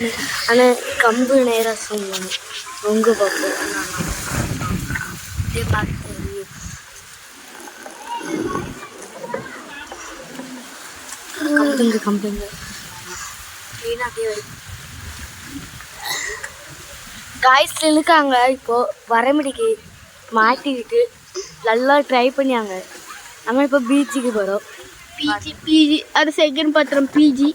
ஆனால் கம்பு நேராக சொல்லுவாங்க ரொம்ப பார்ப்போம் பார்த்து கம்புங்க க்ளீனாக அப்படியே காய்ஸ்ல இருக்காங்க. இப்போது வரமுடிக்கு மாட்டிக்கிட்டு நல்லா ட்ரை பண்ணியாங்க. நம்ம இப்போ பீச்சுக்கு போகிறோம். பிஜி அது செகண்ட் பாத்திரம் பிஜி.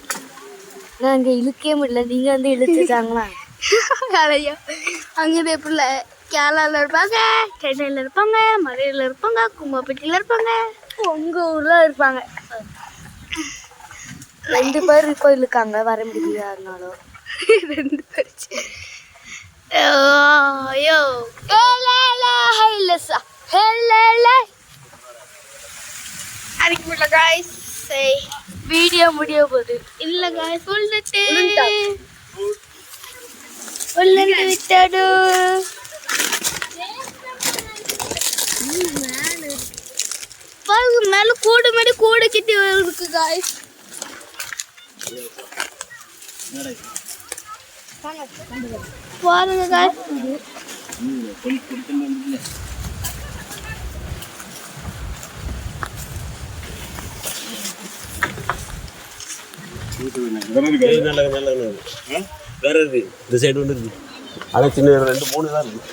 நான் அங்கே இழுக்கவே முடியல, நீங்கள் வந்து இழுத்துட்டாங்களா? அதையோ அங்கே எப்படில கேரளாவில் இருப்பாங்க, சென்னையில் இருப்பாங்க, மதுரையில் இருப்பாங்க, கும்பப்பட்டியில் இருப்பாங்க, உங்கள் ஊரில் இருப்பாங்க. 2 பேர் இப்போ இழுக்காங்க வரமுடிக்கு யாருனாலும் 2 பேர். ஐயோ அதுக்கு முடியல காய்ஸ். வீடியோ முடிய போகுது. இல்லை காய்ஸ் சொல்லிட்டு விட்டாடு பாருங்க மேலே கூடு மாதிரி கூடு கிட்டி இருக்கு காய்ஸ். பாருங்க காய்ஸ் வேற இருக்கு இந்த சைடு ஒன்று இருக்கு. ஆனால் சின்ன 2 3 தான் இருக்கு.